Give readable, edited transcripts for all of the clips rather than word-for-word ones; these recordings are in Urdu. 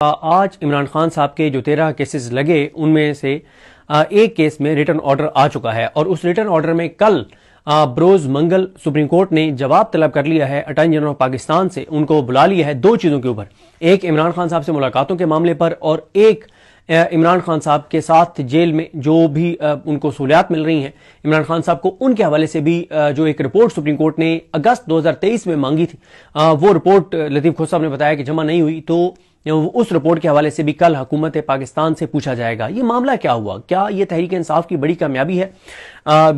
آج عمران خان صاحب کے جو 13 کیسز لگے ان میں سے ایک کیس میں ریٹرن آرڈر آ چکا ہے، اور اس ریٹرن آرڈر میں کل بروز منگل سپریم کورٹ نے جواب طلب کر لیا ہے اٹارنی جنرل آف پاکستان سے، ان کو بلا لیا ہے دو چیزوں کے اوپر، ایک عمران خان صاحب سے ملاقاتوں کے معاملے پر، اور ایک عمران خان صاحب کے ساتھ جیل میں جو بھی ان کو سہولیات مل رہی ہیں عمران خان صاحب کو، ان کے حوالے سے بھی جو ایک رپورٹ سپریم کورٹ نے اگست 2023 میں مانگی تھی، وہ رپورٹ لطیف کھوسہ صاحب نے بتایا کہ جمع نہیں ہوئی، تو اس رپورٹ کے حوالے سے بھی کل حکومت پاکستان سے پوچھا جائے گا یہ معاملہ کیا ہوا، کیا یہ تحریک انصاف کی بڑی کامیابی ہے،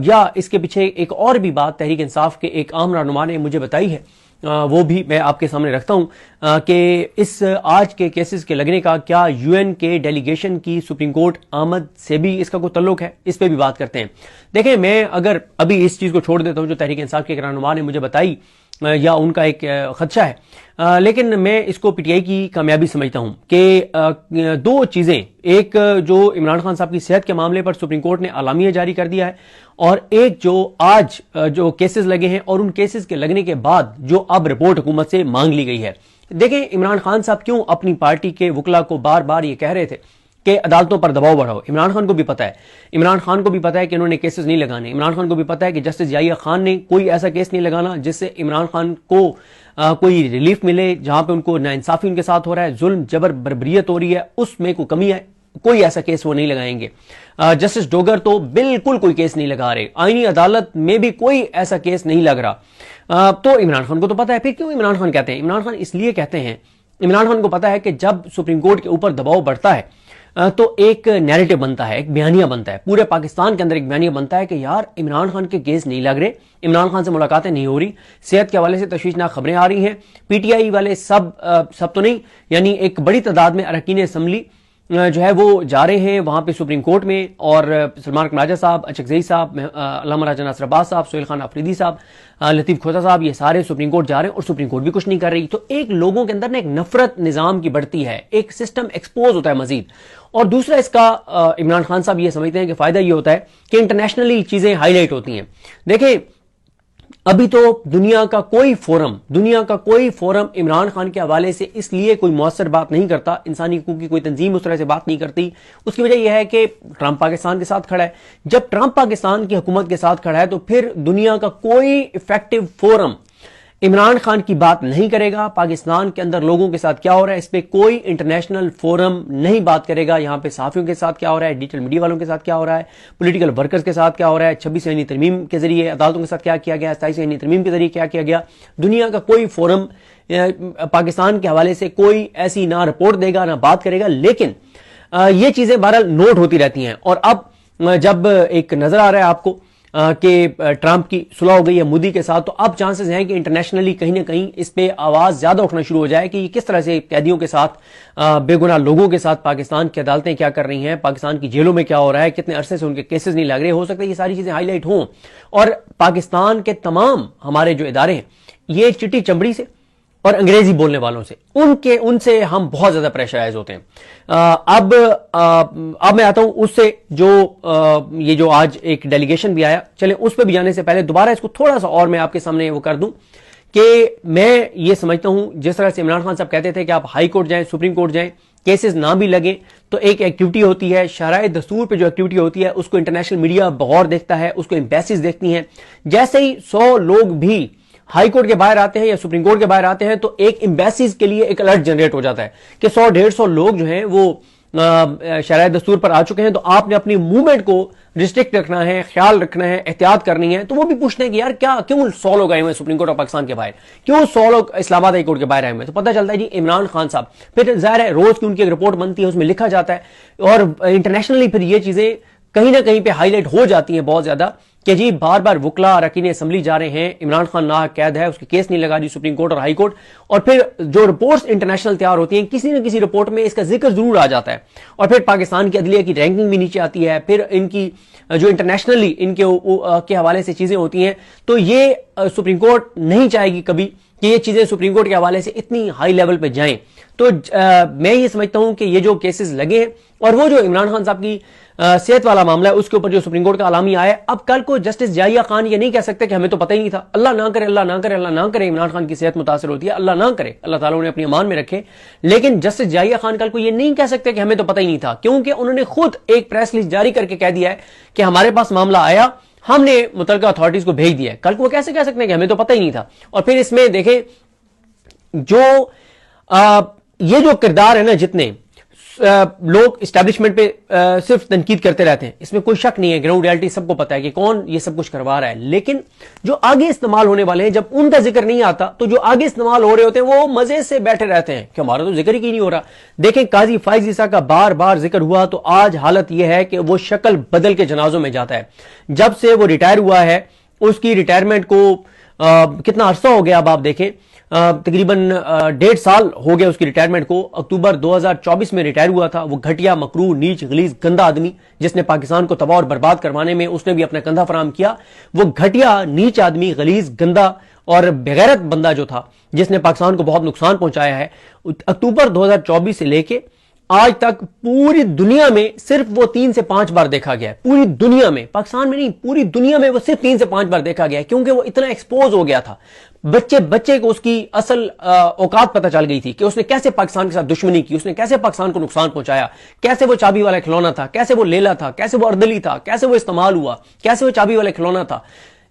یا اس کے پیچھے ایک اور بھی بات تحریک انصاف کے ایک عام رہنما نے مجھے بتائی ہے، وہ بھی میں آپ کے سامنے رکھتا ہوں کہ اس آج کے کیسز کے لگنے کا کیا یو این کے ڈیلیگیشن کی سپریم کورٹ آمد سے بھی اس کا کوئی تعلق ہے، اس پہ بھی بات کرتے ہیں۔ دیکھیں، میں اگر ابھی اس چیز کو چھوڑ دیتا ہوں جو تحریک انصاف کے ایک رہنما نے مجھے بتائی یا ان کا ایک خدشہ ہے، لیکن میں اس کو پی ٹی آئی کی کامیابی سمجھتا ہوں کہ دو چیزیں، ایک جو عمران خان صاحب کی صحت کے معاملے پر سپریم کورٹ نے اعلامیہ جاری کر دیا ہے، اور ایک جو آج جو کیسز لگے ہیں اور ان کیسز کے لگنے کے بعد جو اب رپورٹ حکومت سے مانگ لی گئی ہے۔ دیکھیں، عمران خان صاحب کیوں اپنی پارٹی کے وکلا کو بار بار یہ کہہ رہے تھے کہ عدالتوں پر دباؤ بڑھاؤ، عمران خان کو بھی پتا ہے کہ انہوں نے کیسز نہیں لگانے، عمران خان کو بھی پتا ہے کہ جسٹس یحییٰ خان نے کوئی ایسا کیس نہیں لگانا جس سے عمران خان کو کوئی ریلیف ملے، جہاں پہ ان کو ناانصافی ان کے ساتھ ہو رہا ہے، ظلم جبر بربریت ہو رہی ہے، اس میں کوئی کمی ہے، کوئی ایسا کیس وہ نہیں لگائیں گے۔ جسٹس ڈوگر تو بالکل کوئی کیس نہیں لگا رہے، آئینی عدالت میں بھی کوئی ایسا کیس نہیں لگ رہا، تو عمران خان کو تو پتا ہے۔ پھر کیوں عمران خان کہتے ہیں؟ عمران خان اس لیے کہتے ہیں، عمران خان کو پتا ہے کہ جب سپریم کورٹ کے اوپر دباؤ بڑھتا ہے تو ایک نیریٹو بنتا ہے، ایک بیانیہ بنتا ہے، پورے پاکستان کے اندر ایک بیانیہ بنتا ہے کہ یار عمران خان کے کیس نہیں لگ رہے، عمران خان سے ملاقاتیں نہیں ہو رہی، صحت کے حوالے سے تشویشناک خبریں آ رہی ہیں، پی ٹی آئی والے سب تو نہیں، یعنی ایک بڑی تعداد میں اراکین اسمبلی جو ہے وہ جا رہے ہیں وہاں پہ سپریم کورٹ میں، اور سلمان اکمل راجہ صاحب، اچکزئی صاحب، علامہ راجہ ناصر عباس صاحب، سہیل خان آفریدی صاحب، لطیف کھوسہ صاحب، یہ سارے سپریم کورٹ جا رہے ہیں اور سپریم کورٹ بھی کچھ نہیں کر رہی۔ تو ایک لوگوں کے اندر ایک نفرت نظام کی بڑھتی ہے، ایک سسٹم ایکسپوز ہوتا ہے مزید، اور دوسرا اس کا عمران خان صاحب یہ سمجھتے ہیں کہ فائدہ یہ ہوتا ہے کہ انٹرنیشنلی چیزیں ہائی لائٹ ہوتی ہیں۔ دیکھیں، ابھی تو دنیا کا کوئی فورم عمران خان کے حوالے سے اس لیے کوئی مؤثر بات نہیں کرتا، انسانی حقوق کی کوئی تنظیم اس طرح سے بات نہیں کرتی، اس کی وجہ یہ ہے کہ ٹرمپ پاکستان کے ساتھ کھڑا ہے۔ جب ٹرمپ پاکستان کی حکومت کے ساتھ کھڑا ہے تو پھر دنیا کا کوئی افیکٹو فورم عمران خان کی بات نہیں کرے گا، پاکستان کے اندر لوگوں کے ساتھ کیا ہو رہا ہے اس پہ کوئی انٹرنیشنل فورم نہیں بات کرے گا، یہاں پہ صحافیوں کے ساتھ کیا ہو رہا ہے، ڈیجیٹل میڈیا والوں کے ساتھ کیا ہو رہا ہے، پولیٹیکل ورکرز کے ساتھ کیا ہو رہا ہے، 26 آئینی ترمیم کے ذریعے عدالتوں کے ساتھ کیا کیا گیا، 27 آئینی ترمیم کے ذریعے کیا کیا گیا، دنیا کا کوئی فورم پاکستان کے حوالے سے کوئی ایسی نہ رپورٹ دے گا نہ بات کرے گا۔ لیکن یہ چیزیں بہرحال نوٹ ہوتی رہتی ہیں، اور اب جب ایک نظر آ رہا ہے آپ کو کہ ٹرمپ کی صلح ہو گئی ہے مودی کے ساتھ، تو اب چانسز ہیں کہ انٹرنیشنلی کہیں نہ کہیں اس پہ آواز زیادہ اٹھنا شروع ہو جائے کہ یہ کس طرح سے قیدیوں کے ساتھ، بے گناہ لوگوں کے ساتھ پاکستان کی عدالتیں کیا کر رہی ہیں، پاکستان کی جیلوں میں کیا ہو رہا ہے، کتنے عرصے سے ان کے کیسز نہیں لگ رہے، ہو سکتا ہے یہ ساری چیزیں ہائی لائٹ ہوں، اور پاکستان کے تمام ہمارے جو ادارے ہیں یہ چٹی چمڑی سے اور انگریزی بولنے والوں سے ان سے ہم بہت زیادہ پریشرائز ہوتے ہیں۔ اب میں آتا ہوں اس سے یہ جو آج ایک ڈیلیگیشن بھی آیا، چلیں اس پہ بھی جانے سے پہلے دوبارہ اس کو تھوڑا سا اور میں آپ کے سامنے وہ کر دوں کہ میں یہ سمجھتا ہوں جس طرح سے عمران خان صاحب کہتے تھے کہ آپ ہائی کورٹ جائیں، سپریم کورٹ جائیں، کیسز نہ بھی لگیں تو ایک ایکٹیویٹی ہوتی ہے، شرائع دستور پہ جو ایکٹیویٹی ہوتی ہے اس کو انٹرنیشنل میڈیا بغور دیکھتا ہے، اس کو ایمبیسیز دیکھتی ہیں، جیسے ہی 100 لوگ بھی ہائی کورٹ کے باہر آتے ہیں یا سپریم کورٹ کے باہر آتے ہیں تو ایک ایمبیسیز کے لیے ایک الرٹ جنریٹ ہو جاتا ہے کہ 100-150 لوگ جو ہیں وہ شرائع دستور پر آ چکے ہیں، تو آپ نے اپنی موومنٹ کو ریسٹرکٹ رکھنا ہے، خیال رکھنا ہے، احتیاط کرنی ہے۔ تو وہ بھی پوچھتے ہیں کہ یار کیوں 100 لوگ آئے ہوئے ہیں سپریم کورٹ آف پاکستان کے باہر، کیوں 100 لوگ اسلام آباد ہائی کورٹ کے باہر آئے ہوئے ہیں؟ تو پتہ چلتا ہے جی عمران خان صاحب، پھر ظاہر ہے روز کی ان کی ایک رپورٹ بنتی ہے، اس میں لکھا جاتا ہے، اور انٹرنیشنلی پھر یہ چیزیں کہیں نہ کہیں پہ ہائی لائٹ ہو جاتی ہیں بہت زیادہ کہ جی بار بار وکلا اراکین اسمبلی جا رہے ہیں، عمران خان ناحق قید ہے، اس کے کیس نہیں لگا دی سپریم کورٹ اور ہائی کورٹ، اور پھر جو رپورٹس انٹرنیشنل تیار ہوتی ہیں کسی نہ کسی رپورٹ میں اس کا ذکر ضرور آ جاتا ہے، اور پھر پاکستان کی عدلیہ کی رینکنگ بھی نیچے آتی ہے، پھر ان کی جو انٹرنیشنلی ان کے حوالے سے چیزیں ہوتی ہیں، تو یہ سپریم کورٹ نہیں چاہے گی کبھی کہ یہ چیزیں سپریم کورٹ کے حوالے سے اتنی ہائی لیول پہ جائیں. تو میں یہ سمجھتا ہوں کہ یہ جو کیسز لگے ہیں اور وہ جو عمران خان صاحب کی صحت والا معاملہ ہے اس کے اوپر جو سپریم کورٹ کا اعلامیہ آیا ہے, اب کل کو جسٹس ضیاء خان یہ نہیں کہہ سکتے کہ ہمیں تو پتہ ہی نہیں تھا. اللہ نہ کرے, اللہ نہ کرے, اللہ نہ کرے عمران خان کی صحت متاثر ہوتی ہے, اللہ نہ کرے, اللہ تعالیٰ انہیں اپنی امان میں رکھے. لیکن جسٹس ضیاء خان کل کو یہ نہیں کہہ سکتے کہ ہمیں تو پتہ ہی نہیں تھا, کیونکہ انہوں نے خود ایک پریس ریلیز جاری کر کے کہہ دیا ہے کہ ہمارے پاس معاملہ آیا, ہم نے متعلقہ اتھارٹیز کو بھیج دیا ہے. کل کو وہ کیسے کہہ سکتے ہیں کہ ہمیں تو پتہ ہی نہیں تھا. اور پھر اس میں دیکھیں جو یہ جو کردار ہے نا, جتنے لوگ اسٹیبلشمنٹ پہ صرف تنقید کرتے رہتے ہیں, اس میں کوئی شک نہیں ہے, گراؤنڈ ریالٹی سب کو پتا ہے کہ کون یہ سب کچھ کروا رہا ہے. لیکن جو آگے استعمال ہونے والے ہیں, جب ان کا ذکر نہیں آتا تو جو آگے استعمال ہو رہے ہوتے ہیں وہ مزے سے بیٹھے رہتے ہیں کہ ہمارا تو ذکر ہی نہیں ہو رہا. دیکھیں قاضی فائز عیسیٰ کا بار بار ذکر ہوا تو آج حالت یہ ہے کہ وہ شکل بدل کے جنازوں میں جاتا ہے. جب سے وہ ریٹائر ہوا ہے, اس کی ریٹائرمنٹ کو کتنا عرصہ ہو گیا, اب آپ دیکھیں تقریباً 1.5 سال ہو گیا اس کی ریٹائرمنٹ کو. اکتوبر 2024 میں ریٹائر ہوا تھا. وہ گھٹیا, مکروہ, نیچ, غلیظ, گندا آدمی جس نے پاکستان کو تباہ اور برباد کروانے میں اس نے بھی اپنا کندھا فراہم کیا. وہ گھٹیا, نیچ آدمی, غلیظ, گندا اور بغیرت بندہ جو تھا جس نے پاکستان کو بہت نقصان پہنچایا ہے, اکتوبر 2024 سے لے کے آج تک پوری دنیا میں صرف وہ 3 سے 5 بار دیکھا گیا ہے. پوری دنیا میں, پاکستان میں نہیں, پوری دنیا میں وہ صرف 3 سے 5 بار دیکھا گیا ہے, کیونکہ وہ اتنا ایکسپوز ہو گیا تھا. بچے کو اس کی اصل اوقات پتہ چل گئی تھی کہ اس نے کیسے پاکستان کے ساتھ دشمنی کی, اس نے کیسے پاکستان کو نقصان پہنچایا, کیسے وہ چابی والا کھلونا تھا, کیسے وہ لیلا تھا, کیسے وہ اردلی تھا, کیسے وہ استعمال ہوا, کیسے وہ چابی والا کھلونا تھا.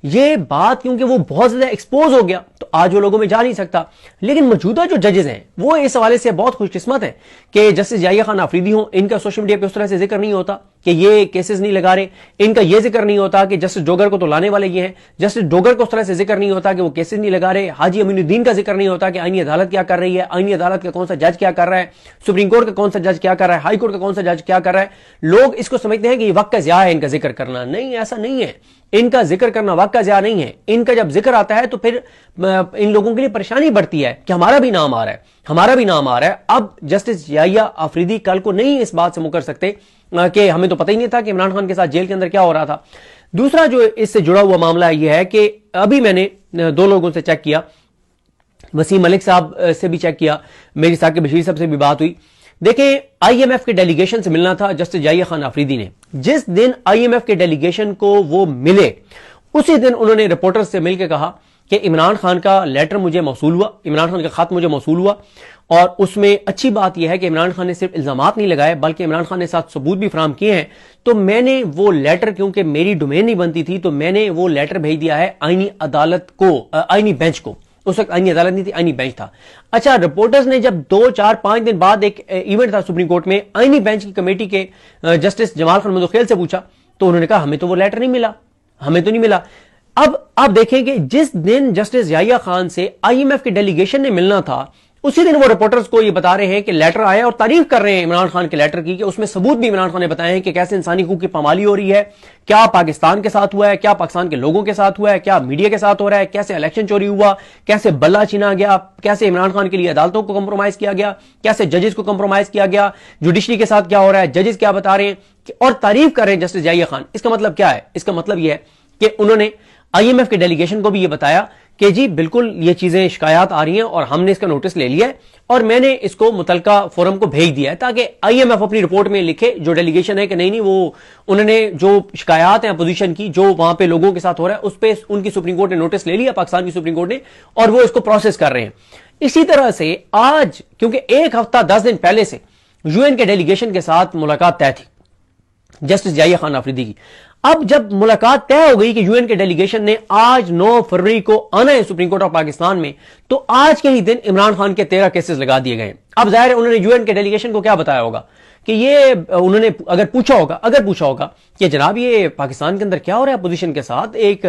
یہ بات کیونکہ وہ بہت زیادہ ایکسپوز ہو گیا تو آج وہ لوگوں میں جا نہیں سکتا. لیکن موجودہ جو ججز ہیں وہ اس حوالے سے بہت خوش قسمت ہیں کہ جسٹس ضیاء خان آفریدی ہوں, ان کا سوشل میڈیا پہ اس طرح سے ذکر نہیں ہوتا کہ یہ کیسز نہیں لگا رہے, ان کا یہ ذکر نہیں ہوتا کہ جسٹس ڈوگر کو تو لانے والے یہ ہیں, جسٹس ڈوگر کو اس طرح سے ذکر نہیں ہوتا کہ وہ کیسز نہیں لگا رہے, حاجی امین الدین کا ذکر نہیں ہوتا کہ آئینی عدالت کیا کر رہی ہے, آئینی عدالت کا کون سا جج کیا کر رہا ہے, سپریم کورٹ کا کون سا جج کیا کر رہا ہے, ہائی کورٹ کا کون سا جج کیا کر رہا ہے. لوگ اس کو سمجھتے ہیں کہ یہ وقت کا ضیاع ہے ان کا ذکر کرنا. نہیں, ایسا نہیں ہے, ان کا ذکر کرنا وقت کا ضیاع نہیں ہے. ان کا جب ذکر آتا ہے تو پھر ان لوگوں کے لیے پریشانی بڑھتی ہے کہ ہمارا بھی نام آ رہا ہے, ہمارا بھی نام آ رہا ہے. اب جسٹس ضیاء آفریدی کل کو نہیں اس بات سے مکر سکتے کہ ہمیں تو پتہ ہی نہیں تھا کہ عمران خان کے ساتھ جیل کے اندر کیا ہو رہا تھا. دوسرا جو اس سے جڑا ہوا معاملہ یہ ہے کہ ابھی میں نے 2 لوگوں سے چیک کیا, وسیم ملک صاحب سے بھی چیک کیا, میری ثاقب بشیر صاحب سے بھی بات ہوئی. دیکھیں آئی ایم ایف کے ڈیلیگیشن سے ملنا تھا جسٹس ضیاء خان آفریدی نے. جس دن آئی ایم ایف کے ڈیلیگیشن کو وہ ملے اسی دن انہوں نے رپورٹر سے مل کے کہا کہ عمران خان کا لیٹر مجھے موصول ہوا, عمران خان کا خط مجھے موصول ہوا, اور اس میں اچھی بات یہ ہے کہ عمران خان نے صرف الزامات نہیں لگائے بلکہ عمران خان نے ساتھ ثبوت بھی فراہم کیے ہیں. تو میں نے وہ لیٹر, کیونکہ میری ڈومین نہیں بنتی تھی, تو میں نے وہ لیٹر بھیج دیا ہے آئینی عدالت کو, آئینی بینچ کو. اس وقت آئینی عدالت نہیں تھی, آئینی بینچ تھا. اچھا, رپورٹرز نے جب 2 4 5 دن بعد ایک ایونٹ تھا سپریم کورٹ میں, آئینی بینچ کی کمیٹی کے جسٹس جمال خان مدوخیل سے پوچھا تو انہوں نے کہا ہمیں تو وہ لیٹر نہیں ملا, ہمیں تو نہیں ملا. اب آپ دیکھیں کہ جس دن جسٹس ضیاء خان سے آئی ایم ایف کے ڈیلیگیشن نے ملنا تھا اسی دن وہ رپورٹرز کو یہ بتا رہے ہیں کہ لیٹر آیا, اور تعریف کر رہے ہیں عمران خان کے لیٹر کی کہ اس میں ثبوت بھی عمران خان نے بتائے ہیں کہ کیسے انسانی حقوق کی پامالی ہو رہی ہے, کیا پاکستان کے ساتھ ہوا ہے, کیا پاکستان کے لوگوں کے ساتھ ہوا ہے, کیا میڈیا کے ساتھ ہو رہا ہے, کیسے الیکشن چوری ہوا, کیسے بلہ چھینا گیا, کیسے عمران خان کے لیے عدالتوں کو کمپرومائز کیا گیا, کیسے ججز کو کمپرومائز کیا گیا, جوڈیشری کے ساتھ کیا ہو رہا ہے, ججز کیا بتا رہے ہیں, اور تعریف کر رہے ہیں جسٹس ضیاء خان. اس کا مطلب کیا ہے؟ اس کا مطلب یہ ہے کہ انہوں نے آئی ایم ایف کے ڈیلیگیشن کو بھی یہ بتایا کہ جی بالکل یہ چیزیں شکایات آ رہی ہیں اور ہم نے اس کا نوٹس لے لیا ہے اور میں نے اس کو متعلقہ فورم کو بھیج دیا ہے تاکہ آئی ایم ایف اپنی رپورٹ میں لکھے جو ڈیلیگیشن ہے کہ نہیں وہ انہوں نے جو شکایات ہیں اپوزیشن کی جو وہاں پہ لوگوں کے ساتھ ہو رہا ہے اس پہ ان کی سپریم کورٹ نے نوٹس لے لیا, پاکستان کی سپریم کورٹ نے, اور وہ اس کو پروسیس کر رہے ہیں. اسی طرح سے آج کیونکہ 1 ہفتہ 10 دن پہلے سے یو این کے ڈیلیگیشن کے ساتھ ملاقات طے تھی جسٹس ضیاء خان آفریدی کی. اب جب ملاقات طے ہو گئی کہ یو این کے ڈیلیگیشن نے آج 9 فروری کو آنا ہے سپریم کورٹ آف پاکستان میں, تو آج کے ہی دن عمران خان کے 13 کیسز لگا دیے گئے. اب ظاہر ہے انہوں نے یو این کے ڈیلیگیشن کو کیا بتایا ہوگا کہ یہ انہوں نے اگر پوچھا ہوگا کہ جناب یہ پاکستان کے اندر کیا ہو رہا ہے اپوزیشن کے ساتھ, ایک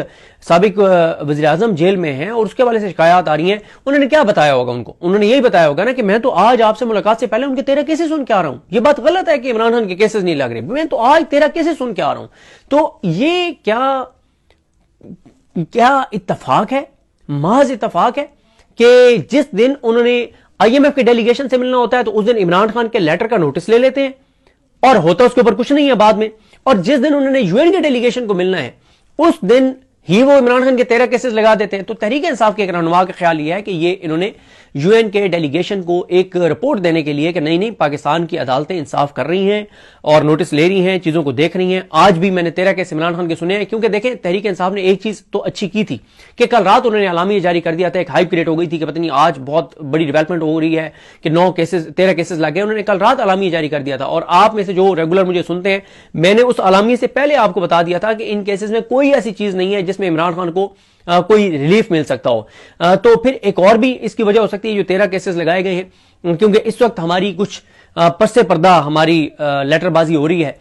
سابق وزیر اعظم جیل میں ہیں اور اس کے والے سے شکایات آ رہی ہیں, انہوں نے کیا بتایا ہوگا ان کو؟ انہوں نے یہی بتایا ہوگا نا کہ میں تو آج آپ سے ملاقات سے پہلے ان کے 13 کیسز سن کے آ رہا ہوں. یہ بات غلط ہے کہ عمران خان کے کیسز نہیں لگ رہے, میں تو آج 13 کیسز سن کے آ رہا ہوں. تو یہ کیا اتفاق ہے, محض اتفاق ہے کہ جس دن انہوں نے آئی ایم ایف کے ڈیلیگیشن سے ملنا ہوتا ہے تو اس دن عمران خان کے لیٹر کا نوٹس لے لیتے ہیں اور ہوتا اس کے اوپر کچھ نہیں ہے بعد میں, اور جس دن انہوں نے یو این کے ڈیلیگیشن کو ملنا ہے اس دن ہی وہ عمران خان کے 13 کیسز لگا دیتے ہیں. تو تحریک انصاف کے ایک رہنما کا خیال یہ ہے کہ یہ انہوں نے یو این کے ڈیلیگیشن کو ایک رپورٹ دینے کے لیے کہ نہیں پاکستان کی عدالتیں انصاف کر رہی ہیں اور نوٹس لے رہی ہیں, چیزوں کو دیکھ رہی ہیں. آج بھی میں نے 13 کیس عمران خان کے سنے ہیں, کیونکہ دیکھیں تحریک انصاف نے ایک چیز تو اچھی کی تھی کہ کل رات انہوں نے اعلامیہ جاری کر دیا تھا, ایک ہائپ کریٹ ہو گئی تھی کہ پتہ نہیں آج بہت بڑی ڈیولپمنٹ ہو رہی ہے کہ 13 کیسز لگے. انہوں نے کل رات اعلامیہ جاری کر دیا تھا, اور آپ میں سے جو ریگولر مجھے سنتے ہیں, میں نے اس اعلامیہ سے پہلے آپ کو بتا دیا تھا کہ ان کیسز میں کوئی ایسی چیز نہیں ہے جس میں عمران خان کو کوئی ریلیف مل سکتا ہو. تو پھر ایک اور بھی اس کی وجہ ہو سکتی ہے جو 13 کیسز لگائے گئے ہیں, کیونکہ اس وقت ہماری کچھ پس پردہ ہماری لیٹر بازی ہو رہی ہے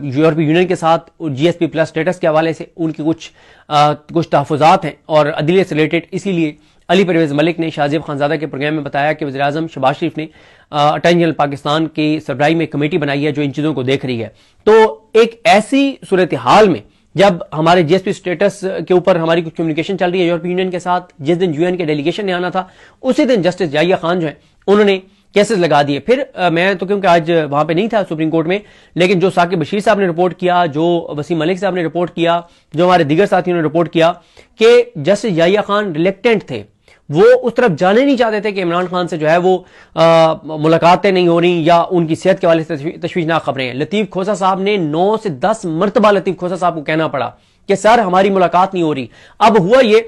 یورپی یونین کے ساتھ جی ایس پی پلس اسٹیٹس کے حوالے سے. ان کی کچھ تحفظات ہیں اور عدلیہ سے ریلیٹڈ. اسی لیے علی پرویز ملک نے شاہ زیب خانزادہ کے پروگرام میں بتایا کہ وزیراعظم شہباز شریف نے اٹارنی جنرل پاکستان کی سربراہی میں کمیٹی بنائی ہے جو ان چیزوں کو دیکھ رہی ہے. تو ایک ایسی صورتحال میں جب ہمارے جی ایس پی اسٹیٹس کے اوپر ہماری کچھ کمیونیکیشن چل رہی ہے یورپی یونین کے ساتھ, جس دن یو این کے ڈیلیگیشن نے آنا تھا اسی دن جسٹس یحییٰ خان جو ہیں انہوں نے کیسز لگا دیے. پھر میں تو کیونکہ آج وہاں پہ نہیں تھا سپریم کورٹ میں, لیکن جو ثاقب بشیر صاحب نے رپورٹ کیا, جو وسیم ملک صاحب نے رپورٹ کیا, جو ہمارے دیگر ساتھیوں نے رپورٹ کیا کہ جسٹس یحییٰ خان ریلیکٹنٹ تھے, وہ اس طرف جانے نہیں چاہتے تھے کہ عمران خان سے جو ہے وہ ملاقاتیں نہیں ہو رہی یا ان کی صحت کے حوالے سے تشویشناک خبریں ہیں. لطیف کھوسہ صاحب نے 9 سے 10 مرتبہ لطیف کھوسہ صاحب کو کہنا پڑا کہ سر ہماری ملاقات نہیں ہو رہی. اب ہوا یہ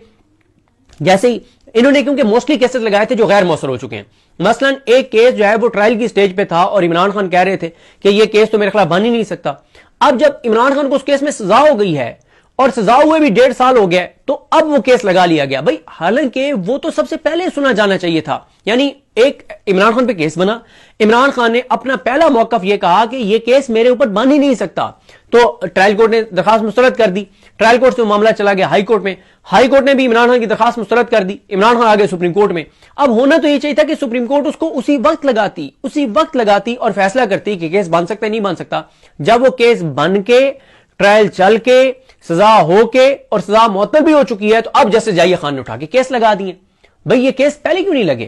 جیسے ہی انہوں نے کیونکہ موسٹلی کیسز لگائے تھے جو غیر مؤثر ہو چکے ہیں. مثلا ایک کیس جو ہے وہ ٹرائل کی سٹیج پہ تھا اور عمران خان کہہ رہے تھے کہ یہ کیس تو میرے خلاف بن ہی نہیں سکتا. اب جب عمران خان کو اس کیس میں سزا ہو گئی ہے اور سزا ہوئے بھی 1.5 سال ہو گیا, تو اب وہ کیس لگا لیا گیا. بھائی حالانکہ وہ تو سب سے پہلے سنا جانا چاہیے تھا. یعنی ایک عمران خان پہ کیس بنا, عمران خان نے اپنا پہلا موقف یہ کہا کہ یہ کیس میرے اوپر بن ہی نہیں سکتا, تو ٹرائل کورٹ نے درخواست مسترد کر دی. ٹرائل کورٹ سے معاملہ چلا گیا ہائی کورٹ میں, ہائی کورٹ نے بھی عمران خان کی درخواست مسترد کر دی. عمران خان آگے سپریم کورٹ میں. اب ہونا تو یہ چاہیے تھا کہ سپریم کورٹ اس کو اسی وقت لگاتی اور فیصلہ کرتی کہ کیس بن سکتا ہے نہیں بن سکتا. جب وہ کیس بن کے ٹرائل چل کے سزا ہو کے اور سزا معطل بھی ہو چکی ہے, تو اب جسٹس یحییٰ خان نے اٹھا کے کیس لگا دیے. بھئی یہ کیس پہلے کیوں نہیں لگے؟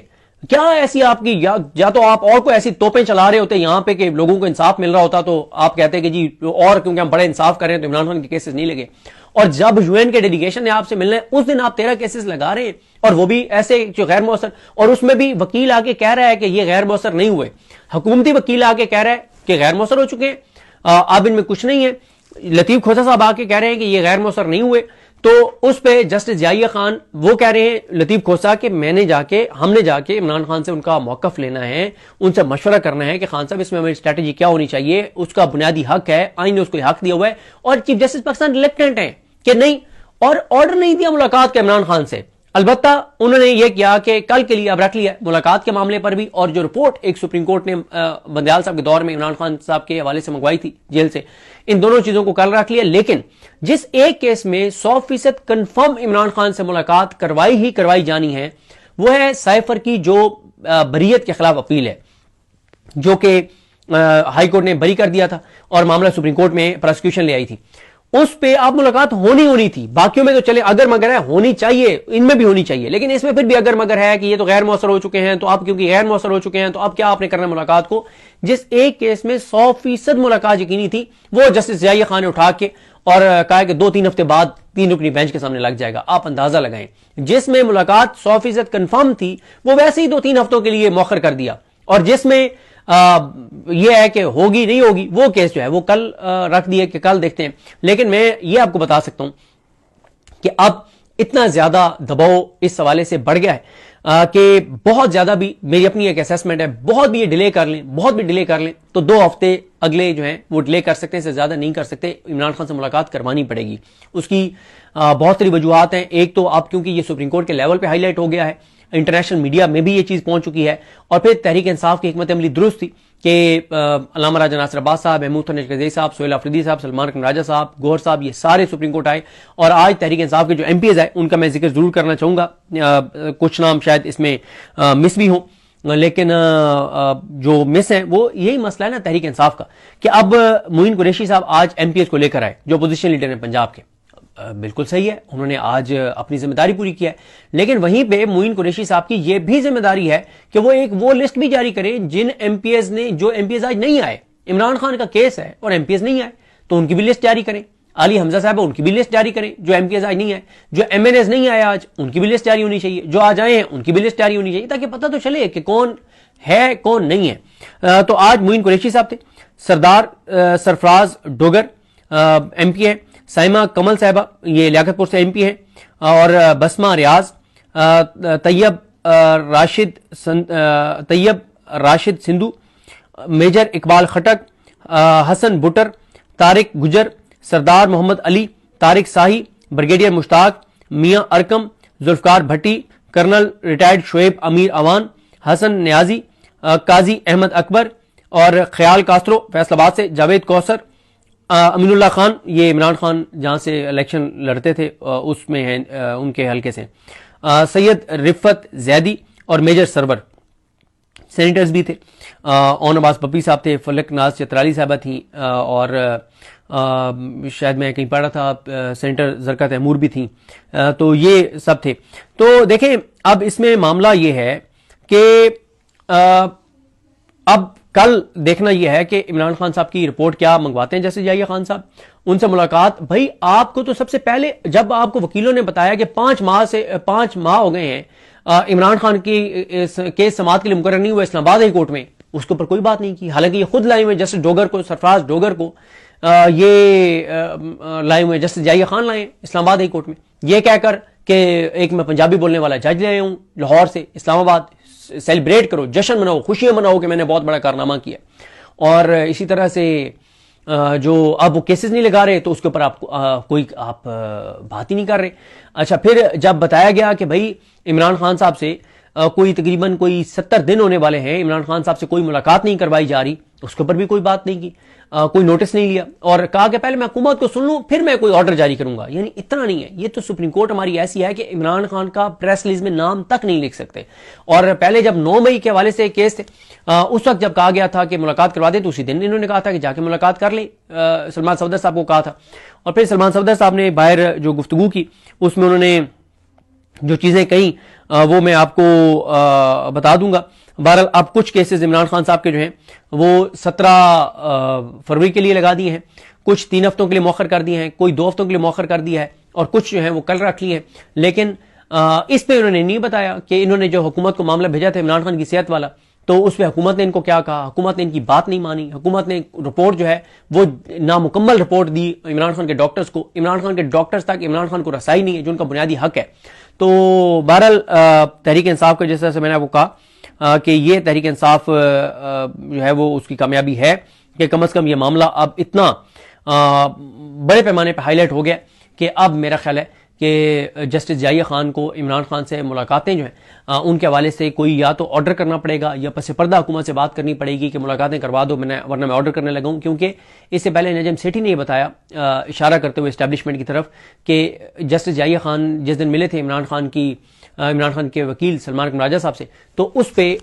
کیا ایسی آپ کی یا تو آپ اور کوئی ایسی توپیں چلا رہے ہوتے یہاں پہ کہ لوگوں کو انصاف مل رہا ہوتا تو آپ کہتے کہ جی اور کیونکہ ہم بڑے انصاف کر رہے ہیں تو عمران خان کے کیسز نہیں لگے. اور جب یو این کے ڈیلیگیشن نے آپ سے ملنا ہے اس دن آپ 13 کیسز لگا رہے ہیں, اور وہ بھی ایسے جو غیر مؤثر, اور اس میں بھی وکیل آ کے کہہ رہا ہے کہ یہ غیر مؤثر نہیں ہوئے. حکومتی وکیل آ کے کہہ رہا ہے کہ غیر مؤثر ہو چکے ہیں, اب ان میں کچھ نہیں ہے. لطیف کھوسہ صاحب آ کے کہہ رہے ہیں کہ یہ غیر مؤثر نہیں ہوئے. تو اس پہ جسٹس یحییٰ خان وہ کہہ رہے ہیں لطیف کھوسہ کہ ہم نے جا کے عمران خان سے ان کا موقف لینا ہے, ان سے مشورہ کرنا ہے کہ خان صاحب اس میں ہماری اسٹریٹجی کیا ہونی چاہیے, اس کا بنیادی حق ہے, آئین نے اس کو حق دیا ہوا ہے. اور چیف جسٹس پاکستان ریلیکٹنٹ ہیں کہ نہیں, اور آرڈر نہیں دیا ملاقات کا عمران خان سے. البتہ انہوں نے یہ کیا کہ کل کے لیے اب رکھ لیا ملاقات کے معاملے پر بھی, اور جو رپورٹ ایک سپریم کورٹ نے بندیال صاحب کے دور میں عمران خان صاحب کے حوالے سے منگوائی تھی جیل سے, ان دونوں چیزوں کو کل رکھ لیا. لیکن جس ایک کیس میں 100% کنفرم عمران خان سے ملاقات کروائی جانی ہے, وہ ہے سائفر کی جو بریت کے خلاف اپیل ہے, جو کہ ہائی کورٹ نے بری کر دیا تھا اور معاملہ سپریم کورٹ میں پروسیکیوشن لے آئی تھی. اس پہ آپ ملاقات ہونی تھی. باقیوں میں تو چلے اگر مگر ہے, ہونی چاہیے, ان میں بھی ہونی چاہیے, لیکن اس میں پھر بھی اگر مگر ہے کہ یہ تو غیر مؤثر ہو چکے ہیں, تو آپ کیونکہ غیر مؤثر ہو چکے ہیں تو اب کیا آپ نے کرنا ملاقات کو. جس ایک کیس میں 100% ملاقات یقینی تھی وہ جسٹس یحییٰ خان نے اٹھا کے اور کہا کہ 2-3 ہفتے بعد 3 رکنی بینچ کے سامنے لگ جائے گا. آپ اندازہ لگائیں, جس میں ملاقات 100% کنفرم تھی وہ ویسے ہی 2-3 ہفتوں کے لیے مؤخر کر دیا, اور جس میں یہ ہے کہ ہوگی نہیں ہوگی وہ کیس جو ہے وہ کل رکھ دیے کہ کل دیکھتے ہیں. لیکن میں یہ آپ کو بتا سکتا ہوں کہ اب اتنا زیادہ دباؤ اس حوالے سے بڑھ گیا ہے کہ بہت زیادہ بھی میری اپنی ایک اسیسمنٹ ہے, بہت بھی یہ ڈیلے کر لیں تو 2 ہفتے اگلے جو ہیں وہ ڈیلے کر سکتے ہیں, سے زیادہ نہیں کر سکتے. عمران خان سے ملاقات کروانی پڑے گی. اس کی بہت ساری وجوہات ہیں. ایک تو آپ کیونکہ یہ سپریم کورٹ کے لیول پہ ہائی لائٹ ہو گیا ہے, انٹرنیشنل میڈیا میں بھی یہ چیز پہنچ چکی ہے, اور پھر تحریک انصاف کی حکمت عملی درست تھی کہ علامہ راجہ ناصر عباس صاحب, محمود قزوینی صاحب, سہیل آفریدی صاحب, سلمان اکرم راجہ صاحب, گوہر صاحب, یہ سارے سپریم کورٹ آئے. اور آج تحریک انصاف کے جو ایم پی ایز آئے ان کا میں ذکر ضرور کرنا چاہوں گا. کچھ نام شاید اس میں مس بھی ہوں, لیکن جو مس ہیں وہ یہی مسئلہ ہے نا تحریک انصاف کا کہ اب معین قریشی صاحب آج ایم پی ایز کو لے کر آئے جو اپوزیشن لیڈر ہیں پنجاب کے. بالکل صحیح ہے, انہوں نے آج اپنی ذمہ داری پوری کیا ہے, لیکن وہیں پہ معین قریشی صاحب کی یہ بھی ذمہ داری ہے کہ وہ لسٹ بھی جاری کریں جن ایم پی ایز آج نہیں آئے. عمران خان کا کیس ہے اور ایم پی ایز نہیں آئے تو ان کی بھی لسٹ جاری کریں. علی حمزہ صاحب ان کی بھی لسٹ جاری کریں، جو ایم پی ایز آج نہیں آئے، جو ایم این ایز نہیں آئے آج ان کی بھی لسٹ جاری ہونی چاہیے، جو آج آئے ہیں ان کی بھی لسٹ جاری ہونی چاہیے، تاکہ پتہ تو چلے کہ کون ہے کون نہیں ہے۔ تو آج معین قریشی صاحب تھے، سردار سرفراز ڈوگر ایم پی ہے، سائمہ کمل صاحبہ یہ لیاقت پور سے ایم پی ہے، اور بسمہ ریاض، طیب راشد سندھو، میجر اقبال خٹک، حسن بٹر، طارق گجر، سردار محمد علی، طارق ساہی، بریگیڈیئر مشتاق، میاں ارکم، ذوالفقار بھٹی، کرنل ریٹائرڈ شعیب امیر اوان، حسن نیازی، قاضی احمد اکبر، اور خیال کاسترو فیصل آباد سے، جاوید کوثر، امین اللہ خان، یہ عمران خان جہاں سے الیکشن لڑتے تھے اس میں ہیں ان کے حلقے سے، سید رفت زیدی اور میجر سرور سینیٹرز بھی تھے، اون عباس پپی صاحب تھے، فلک ناز چترالی صاحبہ تھیں، اور شاید میں کہیں پڑھ رہا تھا سینیٹر زرکا تیمور بھی تھیں، تو یہ سب تھے۔ تو دیکھیں اب اس میں معاملہ یہ ہے کہ اب کل دیکھنا یہ ہے کہ عمران خان صاحب کی رپورٹ کیا منگواتے ہیں جسٹس یحییٰ خان صاحب، ان سے ملاقات۔ بھائی آپ کو تو سب سے پہلے جب آپ کو وکیلوں نے بتایا کہ 5 ماہ ہو گئے ہیں عمران خان کی کیس سماعت کے لیے مقرر نہیں ہوا اسلام آباد ہائی کورٹ میں، اس کے اوپر کوئی بات نہیں کی، حالانکہ یہ خود لائے ہوئے جسٹس ڈوگر کو، سرفراز ڈوگر کو یہ لائے ہوئے، جسٹس یحییٰ خان لائے اسلام آباد ہائی کورٹ میں، یہ کہہ کر کہ ایک میں پنجابی بولنے والا جج لے ہوں لاہور سے اسلام آباد، سیلیبریٹ کرو، جشن مناؤ، خوشیاں مناؤ کہ میں نے بہت بڑا کارنامہ کیا۔ اور اسی طرح سے جو اب وہ کیسز نہیں لگا رہے تو اس کے اوپر آپ بات ہی نہیں کر رہے۔ اچھا پھر جب بتایا گیا کہ بھائی عمران خان صاحب سے تقریباً 70 دن ہونے والے ہیں، عمران خان صاحب سے کوئی ملاقات نہیں کروائی جا رہی، اس کے اوپر بھی کوئی بات نہیں کی، کوئی نوٹس نہیں لیا، اور کہا کہ پہلے میں حکومت کو سن لوں پھر میں کوئی آرڈر جاری کروں گا۔ یعنی اتنا نہیں ہے، یہ تو سپریم کورٹ ہماری ایسی ہے کہ عمران خان کا پریس ریلیز میں نام تک نہیں لکھ سکتے۔ اور پہلے جب 9 مئی کے حوالے سے کیس تھے، اس وقت جب کہا گیا تھا کہ ملاقات کروا دیں تو اسی دن انہوں نے کہا تھا کہ جا کے ملاقات کر لیں، سلمان صفدر صاحب کو کہا تھا، اور پھر سلمان صفدر صاحب نے باہر جو گفتگو کی اس میں انہوں نے جو چیزیں کہیں وہ میں آپ کو بتا دوں گا۔ بہرحال اب کچھ کیسز عمران خان صاحب کے جو ہیں وہ 17 فروری کے لیے لگا دیے ہیں، کچھ 3 ہفتوں کے لیے مؤخر کر دیے ہیں، کوئی 2 ہفتوں کے لیے مؤخر کر دیا ہے، اور کچھ جو ہیں وہ کل رکھ لیے ہیں۔ لیکن اس پہ انہوں نے نہیں بتایا کہ انہوں نے جو حکومت کو معاملہ بھیجا تھا عمران خان کی صحت والا، تو اس پہ حکومت نے ان کو کیا کہا، حکومت نے ان کی بات نہیں مانی، حکومت نے رپورٹ جو ہے وہ نامکمل رپورٹ دی عمران خان کے ڈاکٹرز کو، عمران خان کے ڈاکٹرز تک عمران خان کو رسائی نہیں ہے جو ان کا بنیادی حق ہے۔ تو بہرحال تحریک انصاف کا جیسا میں نے آپ کو کہا کہ یہ تحریک انصاف جو ہے وہ اس کی کامیابی ہے کہ کم از کم یہ معاملہ اب اتنا بڑے پیمانے پہ ہائی لائٹ ہو گیا کہ اب میرا خیال ہے کہ جسٹس یحییٰ خان کو عمران خان سے ملاقاتیں جو ہیں ان کے حوالے سے کوئی یا تو آرڈر کرنا پڑے گا یا پس پردہ حکومت سے بات کرنی پڑے گی کہ ملاقاتیں کروا دو، ورنہ میں آرڈر کرنے لگا ہوں، کیونکہ اس سے پہلے نجم سیٹھی نے یہ بتایا اشارہ کرتے ہوئے اسٹیبلشمنٹ کی طرف کہ جسٹس یحییٰ خان جس دن ملے تھے عمران خان کے وکیل سلمان اکمل راجہ صاحب سے، تو اس پہ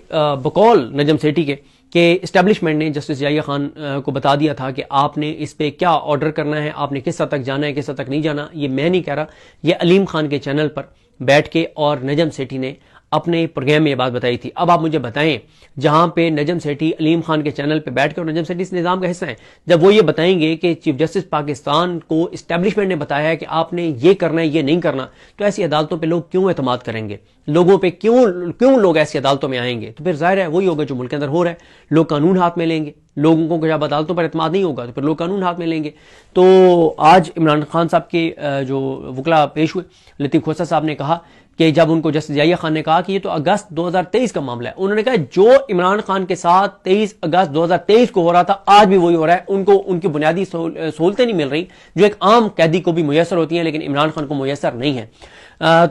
بقول نجم سیٹھی کے کہ اسٹیبلشمنٹ نے جسٹس یحییٰ خان کو بتا دیا تھا کہ آپ نے اس پہ کیا آرڈر کرنا ہے، آپ نے کس حد تک جانا ہے، کس حد تک نہیں جانا۔ یہ میں نہیں کہہ رہا، یہ علیم خان کے چینل پر بیٹھ کے اور نجم سیٹھی نے اپنے پروگرام میں یہ بات بتائی تھی۔ اب آپ مجھے بتائیں، جہاں پہ نجم سیٹھی علیم خان کے چینل پہ بیٹھ کے، اور نجم سیٹھی اس نظام کا حصہ ہیں، جب وہ یہ بتائیں گے کہ چیف جسٹس پاکستان کو اسٹیبلشمنٹ نے بتایا ہے کہ آپ نے یہ کرنا ہے یہ نہیں کرنا، تو ایسی عدالتوں پہ لوگ کیوں اعتماد کریں گے؟ لوگوں پہ کیوں لوگ ایسی عدالتوں میں آئیں گے؟ تو پھر ظاہر ہے وہی ہوگا جو ملک کے اندر ہو رہا ہے، لوگ قانون ہاتھ میں لیں گے، لوگوں کو جب عدالتوں پر اعتماد نہیں ہوگا تو پھر لوگ قانون ہاتھ میں لیں گے۔ تو آج عمران خان صاحب کے جو وکلا پیش ہوئے، لطیف کھوسہ صاحب نے کہا کہ جب ان کو جسٹس یحییٰ خان نے کہا کہ یہ تو اگست 2023 کا معاملہ ہے، انہوں نے کہا جو عمران خان کے ساتھ 23 اگست 2023 کو ہو رہا تھا آج بھی وہی ہو رہا ہے، ان کی بنیادی سہولتیں نہیں مل رہی جو ایک عام قیدی کو بھی میسر ہوتی ہیں، لیکن عمران خان کو میسر نہیں ہے۔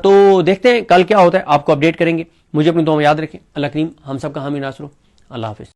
تو دیکھتے ہیں کل کیا ہوتا ہے، آپ کو اپڈیٹ کریں گے۔ مجھے اپنی دعا میں یاد رکھیں۔ اللہ کریم ہم سب کا حامی ناصر ہو۔ اللہ حافظ۔